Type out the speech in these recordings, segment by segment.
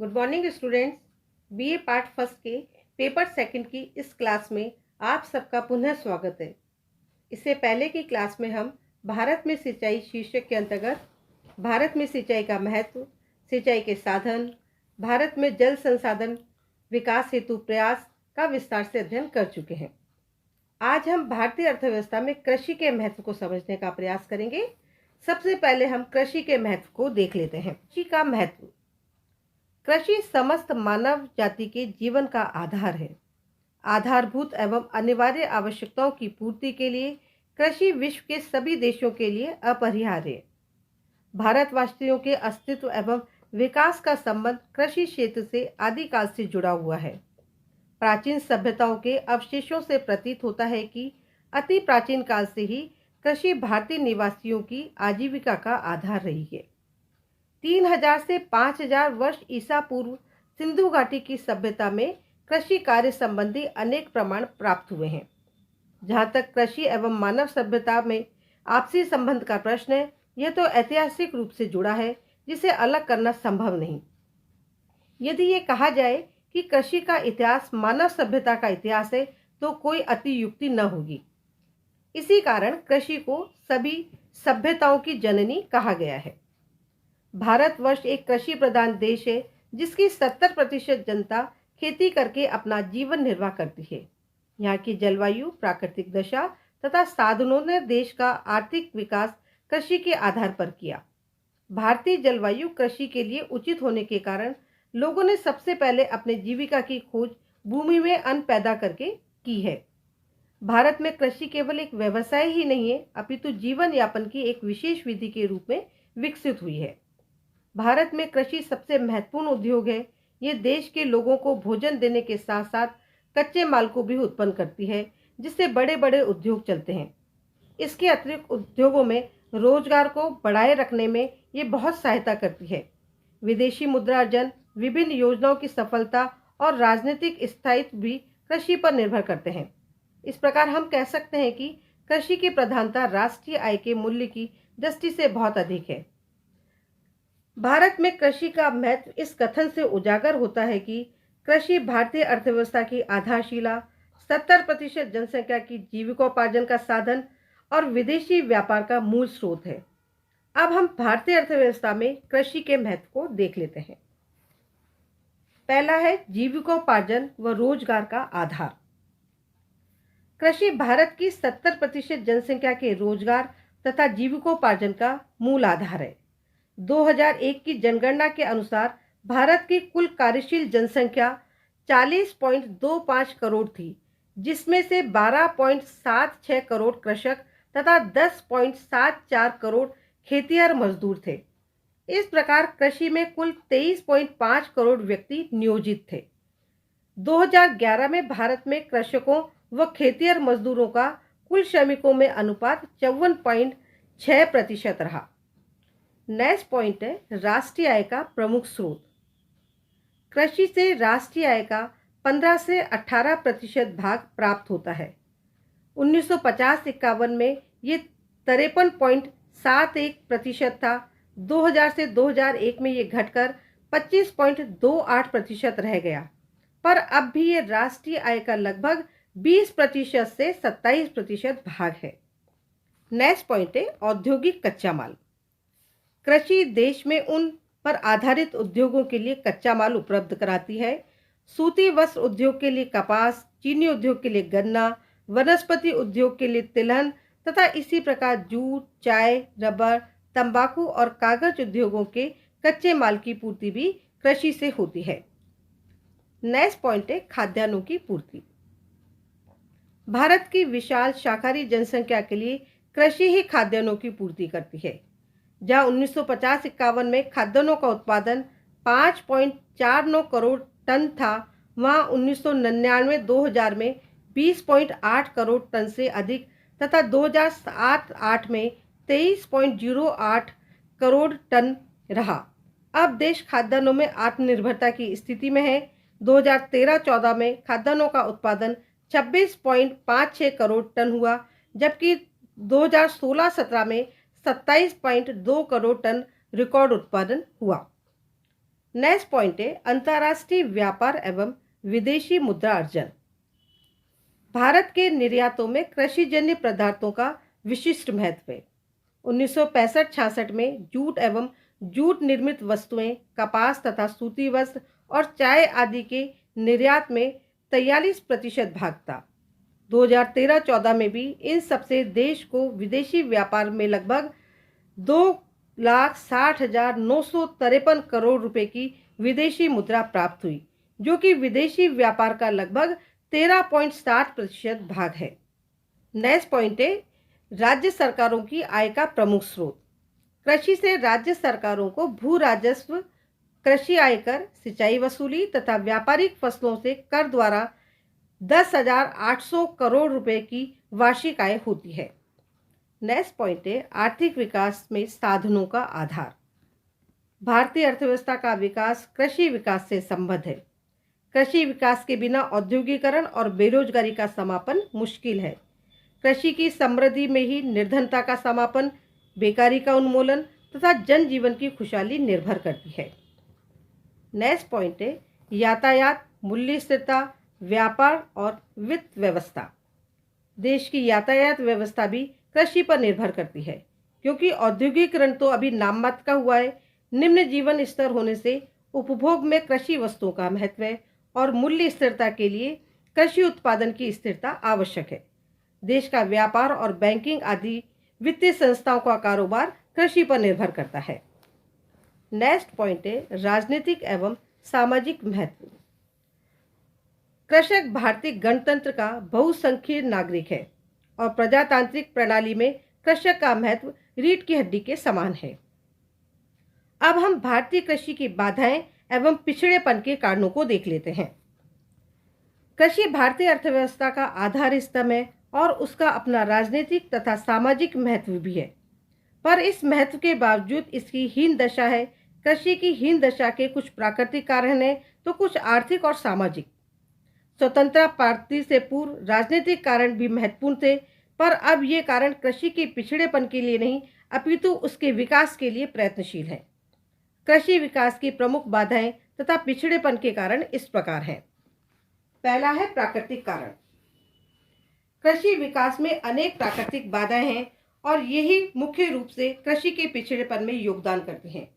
Good morning students. BA part first के paper second की इस क्लास में आप सबका पुनः स्वागत है। इससे पहले की क्लास में हम भारत में सिंचाई शीर्षक के अंतर्गत भारत में सिंचाई का महत्व, सिंचाई के साधन, भारत में जल संसाधन विकास हेतु प्रयास का विस्तार से अध्ययन कर चुके हैं। आज हम भारतीय अर्थव्यवस्था में कृषि के महत्व को समझने का प्रयास करेंगे। सबसे पहले हम कृषि के महत्व को देख लेते हैं। कृषि का महत्व। कृषि समस्त मानव जाति के जीवन का आधार है। आधारभूत एवं अनिवार्य आवश्यकताओं की पूर्ति के लिए कृषि विश्व के सभी देशों के लिए अपरिहार्य है। भारतवासियों के अस्तित्व एवं विकास का संबंध कृषि क्षेत्र से आदिकाल से जुड़ा हुआ है। प्राचीन सभ्यताओं के अवशेषों से प्रतीत होता है कि अति प्राचीन काल से ही कृषि भारतीय निवासियों की आजीविका का आधार रही है। 3000 से 5000 वर्ष ईसा पूर्व सिंधु घाटी की सभ्यता में कृषि कार्य संबंधी अनेक प्रमाण प्राप्त हुए हैं। जहाँ तक कृषि एवं मानव सभ्यता में आपसी संबंध का प्रश्न है, यह तो ऐतिहासिक रूप से जुड़ा है, जिसे अलग करना संभव नहीं। यदि ये कहा जाए कि कृषि का इतिहास मानव सभ्यता का इतिहास है, तो कोई अतियुक्ति न होगी। इसी कारण कृषि को सभी सभ्यताओं की जननी कहा गया है। भारतवर्ष एक कृषि प्रधान देश है, जिसकी 70% जनता खेती करके अपना जीवन निर्वाह करती है। यहाँ की जलवायु, प्राकृतिक दशा तथा साधनों ने देश का आर्थिक विकास कृषि के आधार पर किया। भारतीय जलवायु कृषि के लिए उचित होने के कारण लोगों ने सबसे पहले अपने जीविका की खोज भूमि में अन्न पैदा करके की है। भारत में कृषि केवल एक व्यवसाय ही नहीं है, अपितु जीवन यापन की एक विशेष विधि के रूप में विकसित हुई है। भारत में कृषि सबसे महत्वपूर्ण उद्योग है। ये देश के लोगों को भोजन देने के साथ साथ कच्चे माल को भी उत्पन्न करती है, जिससे बड़े बड़े उद्योग चलते हैं। इसके अतिरिक्त उद्योगों में रोजगार को बढ़ाए रखने में ये बहुत सहायता करती है। विदेशी मुद्रा अर्जन, विभिन्न योजनाओं की सफलता और राजनीतिक स्थायित्व भी कृषि पर निर्भर करते हैं। इस प्रकार हम कह सकते हैं कि कृषि की प्रधानता राष्ट्रीय आय के मूल्य की दृष्टि से बहुत अधिक है। भारत में कृषि का महत्व इस कथन से उजागर होता है कि कृषि भारतीय अर्थव्यवस्था की आधारशिला, 70% जनसंख्या की जीविकोपार्जन का साधन और विदेशी व्यापार का मूल स्रोत है। अब हम भारतीय अर्थव्यवस्था में कृषि के महत्व को देख लेते हैं। पहला है जीविकोपार्जन व रोजगार का आधार। कृषि भारत की 70% जनसंख्या के रोजगार तथा जीविकोपार्जन का मूल आधार है। 2001 की जनगणना के अनुसार भारत की कुल कार्यशील जनसंख्या 40.25 करोड़ थी, जिसमें से 12.76 करोड़ कृषक तथा 10.74 करोड़ खेतिहर मजदूर थे। इस प्रकार कृषि में कुल 23.5 करोड़ व्यक्ति नियोजित थे। 2011 में भारत में कृषकों व खेतिहर मजदूरों का कुल श्रमिकों में अनुपात 54.6% रहा। नेक्स्ट पॉइंट है राष्ट्रीय आय का प्रमुख स्रोत। कृषि से राष्ट्रीय आय का 15 से 18% भाग प्राप्त होता है। 1950-51 में ये 53.71% था। 2000 से 2001 में ये घटकर 25.28% रह गया, पर अब भी ये राष्ट्रीय आय का लगभग 20% से 27% भाग है। नेक्स्ट पॉइंट है औद्योगिक कच्चा माल। कृषि देश में उन पर आधारित उद्योगों के लिए कच्चा माल उपलब्ध कराती है। सूती वस्त्र उद्योग के लिए कपास, चीनी उद्योग के लिए गन्ना, वनस्पति उद्योग के लिए तिलहन तथा इसी प्रकार जूट, चाय, रबर, तंबाकू और कागज उद्योगों के कच्चे माल की पूर्ति भी कृषि से होती है। नेक्स्ट पॉइंट है खाद्यान्नों की पूर्ति। भारत की विशाल शाकाहारी जनसंख्या के लिए कृषि ही खाद्यान्नों की पूर्ति करती है। जहां 1950-51 में खाद्यान्नों का उत्पादन 5.49 करोड़ टन था, वहां 1999-2000 में 20.8 करोड़ टन से अधिक तथा 2007-8 में 23.08 करोड़ टन रहा। अब देश खाद्यान्नों में आत्मनिर्भरता की स्थिति में है। 2013-14 में खाद्यान्नों का उत्पादन 26.56 करोड़ टन हुआ, जबकि 2016-17 में 27.2 करोड़ टन रिकॉर्ड उत्पादन हुआ। नेक्स्ट पॉइंट है अंतर्राष्ट्रीय व्यापार एवं विदेशी मुद्रा अर्जन। भारत के निर्यातों में कृषिजन्य पदार्थों का विशिष्ट महत्व है। 1965-66 में जूट एवं जूट निर्मित वस्तुएं, कपास तथा सूती वस्त्र और चाय आदि के निर्यात में 43% भाग था। 2013-14 में भी इन सबसे देश को विदेशी व्यापार में लगभग 2,60,953 करोड़ रुपए की विदेशी मुद्रा प्राप्त हुई, जो कि विदेशी व्यापार का लगभग 13.7% भाग है। नेक्स्ट पॉइंट है राज्य सरकारों की आय का प्रमुख स्रोत। कृषि से राज्य सरकारों को भू राजस्व, कृषि आयकर, सिंचाई वसूली तथा व्यापारिक फसलों से कर द्वारा 10,800 करोड़ रुपए की वार्षिक आय होती है। नेक्स्ट पॉइंट है आर्थिक विकास में साधनों का आधार। भारतीय अर्थव्यवस्था का विकास कृषि विकास से संबद्ध है। कृषि विकास के बिना औद्योगिकरण और बेरोजगारी का समापन मुश्किल है। कृषि की समृद्धि में ही निर्धनता का समापन, बेकारी का उन्मूलन तथा जनजीवन की खुशहाली निर्भर करती है। नेक्स्ट पॉइंट है यातायात, मूल्य स्थिरता, व्यापार और वित्त व्यवस्था। देश की यातायात व्यवस्था भी कृषि पर निर्भर करती है, क्योंकि औद्योगिकरण तो अभी नाम मात्र का हुआ है। निम्न जीवन स्तर होने से उपभोग में कृषि वस्तुओं का महत्व है और मूल्य स्थिरता के लिए कृषि उत्पादन की स्थिरता आवश्यक है। देश का व्यापार और बैंकिंग आदि वित्तीय संस्थाओं का कारोबार कृषि पर निर्भर करता है। नेक्स्ट पॉइंट है राजनीतिक एवं सामाजिक महत्व। कृषक भारतीय गणतंत्र का बहुसंख्यक नागरिक है और प्रजातांत्रिक प्रणाली में कृषक का महत्व रीढ़ की हड्डी के समान है। अब हम भारतीय कृषि की बाधाएं एवं पिछड़ेपन के कारणों को देख लेते हैं। कृषि भारतीय अर्थव्यवस्था का आधार स्तंभ है और उसका अपना राजनीतिक तथा सामाजिक महत्व भी है, पर इस महत्व के बावजूद इसकी हीन दशा है। कृषि की हीन दशा के कुछ प्राकृतिक कारण हैं तो कुछ आर्थिक और सामाजिक। स्वतंत्रता प्राप्ति से पूर्व राजनीतिक कारण भी महत्वपूर्ण थे, पर अब ये कारण कृषि के पिछड़ेपन के लिए नहीं अपितु उसके विकास के लिए प्रयत्नशील है। कृषि विकास की प्रमुख बाधाएं तथा पिछड़ेपन के कारण इस प्रकार हैं। पहला है प्राकृतिक कारण। कृषि विकास में अनेक प्राकृतिक बाधाएं हैं और यही मुख्य रूप से कृषि के पिछड़ेपन में योगदान करती हैं।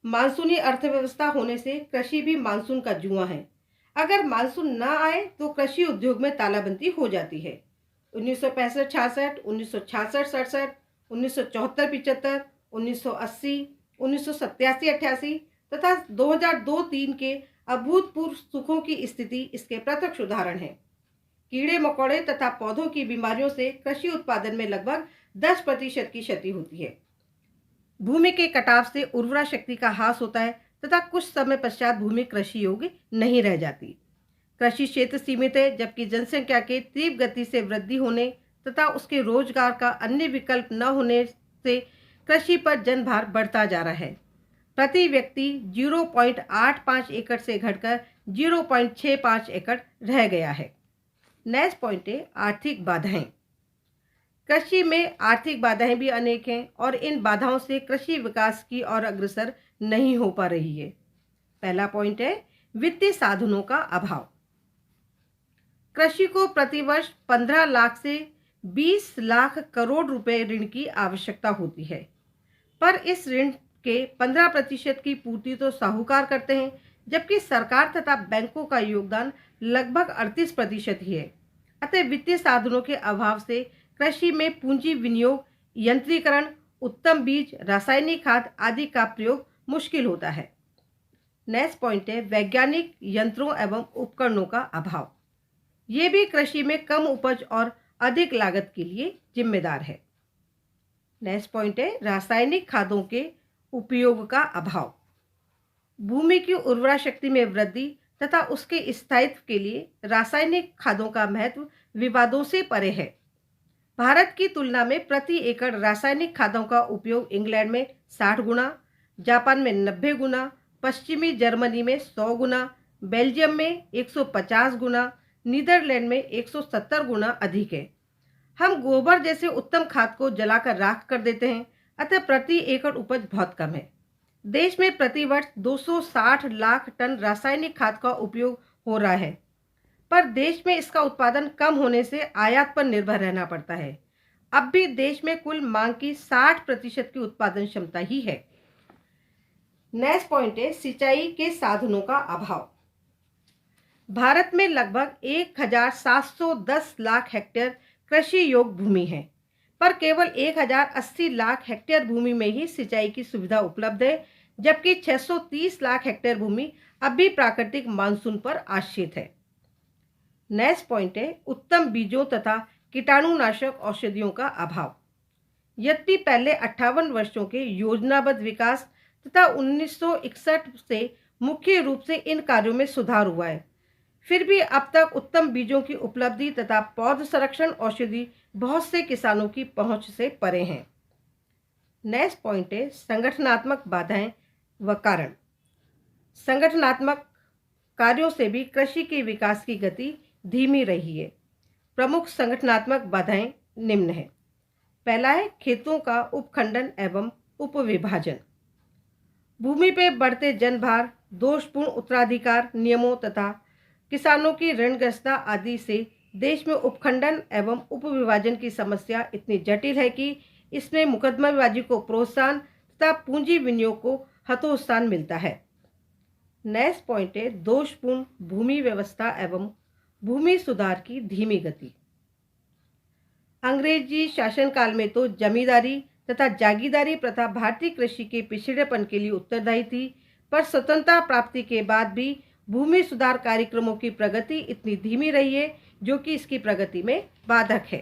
मानसूनी अर्थव्यवस्था होने से कृषि भी मानसून का जुआ है। अगर मानसून न आए तो कृषि उद्योग में तालाबंदी हो जाती है। 1965-66, 1966-67, 1974-75, 1980, 1987-88 तथा 2002-03 के अभूतपूर्व सुखों की स्थिति इसके प्रत्यक्ष उदाहरण है। कीड़े मकोड़े तथा पौधों की बीमारियों से कृषि उत्पादन में लगभग 10% की क्षति होती है। भूमि के कटाव से उर्वरा शक्ति का ह्रास होता है तथा कुछ समय पश्चात भूमि कृषि योग्य नहीं रह जाती। कृषि क्षेत्र सीमित है, जबकि जनसंख्या के तीव्र गति से वृद्धि होने तथा उसके रोजगार का अन्य विकल्प न होने से कृषि पर जनभार बढ़ता जा रहा है। प्रति व्यक्ति 0.85 एकड़ से घटकर 0.65 एकड़ रह गया है। नेक्स्ट पॉइंट है आर्थिक बाधाएं। कृषि में आर्थिक बाधाएं भी अनेक हैं और इन बाधाओं से कृषि विकास की ओर अग्रसर नहीं हो पा रही है। पहला पॉइंट है वित्तीय साधनों का अभाव। कृषि को प्रतिवर्ष 15 लाख से 20 लाख करोड़ रुपए ऋण की आवश्यकता होती है, पर इस ऋण के 15% की पूर्ति तो साहूकार करते हैं, जबकि सरकार तथा बैंकों का योगदान लगभग 38% ही है। अतः वित्तीय साधनों के अभाव से कृषि में पूंजी विनियोग, यंत्रीकरण, उत्तम बीज, रासायनिक खाद आदि का प्रयोग मुश्किल होता है। नेक्स्ट पॉइंट है वैज्ञानिक यंत्रों एवं उपकरणों का अभाव। ये भी कृषि में कम उपज और अधिक लागत के लिए जिम्मेदार है। नेक्स्ट पॉइंट है रासायनिक खादों के उपयोग का अभाव। भूमि की उर्वरा शक्ति में वृद्धि तथा उसके स्थायित्व के लिए रासायनिक खादों का महत्व विवादों से परे है। भारत की तुलना में प्रति एकड़ रासायनिक खादों का उपयोग इंग्लैंड में 60 गुना, जापान में 90 गुना, पश्चिमी जर्मनी में 100 गुना, बेल्जियम में 150 गुना, नीदरलैंड में 170 गुना अधिक है। हम गोबर जैसे उत्तम खाद को जलाकर राख कर देते हैं, अतः प्रति एकड़ उपज बहुत कम है। देश में प्रतिवर्ष 260 लाख टन रासायनिक खाद का उपयोग हो रहा है, पर देश में इसका उत्पादन कम होने से आयात पर निर्भर रहना पड़ता है। अब भी देश में कुल मांग की 60% की उत्पादन क्षमता ही है। नेक्स्ट पॉइंट है सिंचाई के साधनों का अभाव। भारत में लगभग 1710 लाख हेक्टेयर कृषि योग्य भूमि है, पर केवल 1080 लाख हेक्टेयर भूमि में ही सिंचाई की सुविधा उपलब्ध है, जबकि 630 लाख हेक्टेयर भूमि अब भी प्राकृतिक मानसून पर आश्रित है। नेक्स्ट पॉइंट है उत्तम बीजों तथा कीटाणुनाशक औषधियों का अभाव। यद्यपि पहले 58 वर्षों के योजनाबद्ध विकास तथा 1961 से मुख्य रूप से इन कार्यों में सुधार हुआ है, फिर भी अब तक उत्तम बीजों की उपलब्धि तथा पौध संरक्षण औषधि बहुत से किसानों की पहुंच से परे हैं। नेक्स्ट पॉइंट है संगठनात्मक बाधाएं व कारण। संगठनात्मक कार्यों से भी कृषि के विकास की गति धीमी रही है। प्रमुख संगठनात्मक बाधाएं निम्न है। पहला है खेतों का उपखंडन एवं उपविभाजन। भूमि पे बढ़ते जनभार, दोषपूर्ण उत्तराधिकार नियमों तथा किसानों की ऋणग्रस्तता आदि से देश में उपखंडन एवं उपविभाजन की समस्या इतनी जटिल है कि इसमें मुकदमेबाजी को प्रोत्साहन तथा पूंजी विनियोग को हतोत्साहन मिलता है। नेक्स्ट पॉइंट है दोषपूर्ण भूमि व्यवस्था एवं भूमि सुधार की धीमी गति। अंग्रेजी शासनकाल में तो जमींदारी तथा जागीरदारी प्रथा भारतीय कृषि के पिछड़ेपन के लिए उत्तरदायी थी, पर स्वतंत्रता प्राप्ति के बाद भी भूमि सुधार कार्यक्रमों की प्रगति इतनी धीमी रही है जो कि इसकी प्रगति में बाधक है।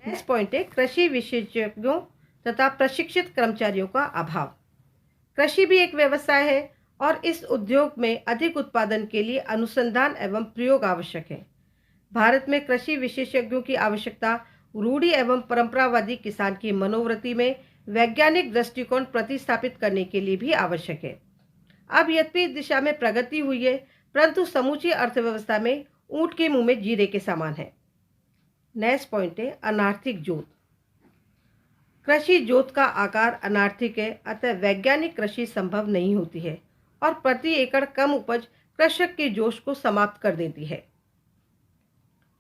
नेक्स्ट पॉइंट है कृषि विशेषज्ञों तथा प्रशिक्षित कर्मचारियों का अभाव। कृषि भी एक व्यवसाय है और इस उद्योग में अधिक उत्पादन के लिए अनुसंधान एवं प्रयोग आवश्यक है। भारत में कृषि विशेषज्ञों की आवश्यकता रूढ़ि एवं परंपरावादी किसान की मनोवृत्ति में वैज्ञानिक दृष्टिकोण प्रतिस्थापित करने के लिए भी आवश्यक है। अब यद्यपि दिशा में प्रगति हुई है, परंतु समूची अर्थव्यवस्था में ऊंट के मुंह में जीरे के समान है। नेक्स्ट पॉइंट है अनार्थिक जोत। कृषि जोत का आकार अनार्थिक है, अतः वैज्ञानिक कृषि संभव नहीं होती है और प्रति एकड़ कम उपज कृषक के जोश को समाप्त कर देती है।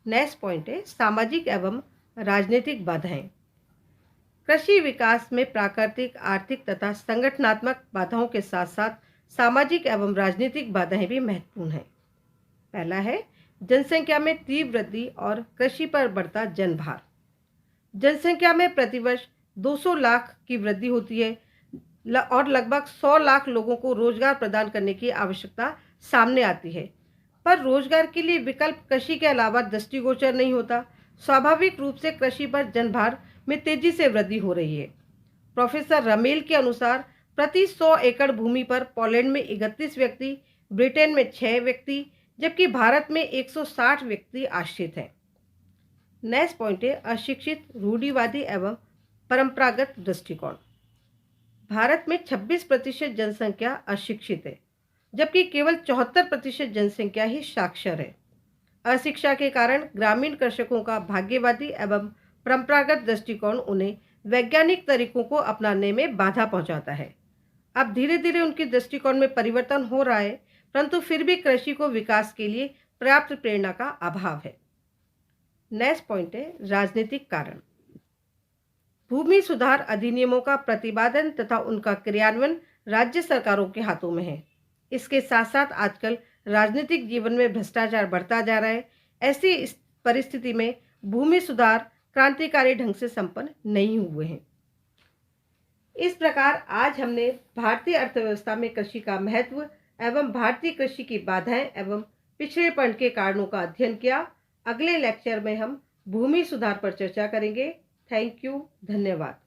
नेक्स्ट पॉइंट है सामाजिक एवं राजनीतिक बाधाएं। कृषि विकास में प्राकृतिक, आर्थिक तथा संगठनात्मक बाधाओं के साथ साथ सामाजिक एवं राजनीतिक बाधाएं भी महत्वपूर्ण हैं। पहला है जनसंख्या में तीव्र वृद्धि और कृषि पर बढ़ता जनभार। जनसंख्या में प्रतिवर्ष 200 लाख की वृद्धि होती है और लगभग 100 लाख लोगों को रोजगार प्रदान करने की आवश्यकता सामने आती है, पर रोजगार के लिए विकल्प कृषि के अलावा दृष्टिगोचर नहीं होता। स्वाभाविक रूप से कृषि पर जनभार में तेजी से वृद्धि हो रही है। प्रोफेसर रमेल के अनुसार प्रति 100 एकड़ भूमि पर पोलैंड में 31 व्यक्ति, ब्रिटेन में 6 व्यक्ति, जबकि भारत में 160 व्यक्ति आश्रित हैं। नेक्स्ट पॉइंट है अशिक्षित, रूढ़िवादी एवं परंपरागत दृष्टिकोण। भारत में 26% जनसंख्या अशिक्षित है, जबकि केवल 74% जनसंख्या ही साक्षर है। अशिक्षा के कारण ग्रामीण कृषकों का भाग्यवादी एवं परंपरागत दृष्टिकोण उन्हें वैज्ञानिक तरीकों को अपनाने में बाधा पहुंचाता है। अब धीरे धीरे उनके दृष्टिकोण में परिवर्तन हो रहा है, परंतु फिर भी कृषि को विकास के लिए पर्याप्त प्रेरणा का अभाव है। नेक्स्ट पॉइंट है राजनीतिक कारण। भूमि सुधार अधिनियमों का प्रतिपादन तथा उनका क्रियान्वयन राज्य सरकारों के हाथों में है। इसके साथ साथ आजकल राजनीतिक जीवन में भ्रष्टाचार बढ़ता जा रहा है। ऐसी परिस्थिति में भूमि सुधार क्रांतिकारी ढंग से संपन्न नहीं हुए हैं। इस प्रकार आज हमने भारतीय अर्थव्यवस्था में कृषि का महत्व एवं भारतीय कृषि की बाधाएं एवं पिछड़ेपन के कारणों का अध्ययन किया। अगले लेक्चर में हम भूमि सुधार पर चर्चा करेंगे। थैंक यू, धन्यवाद।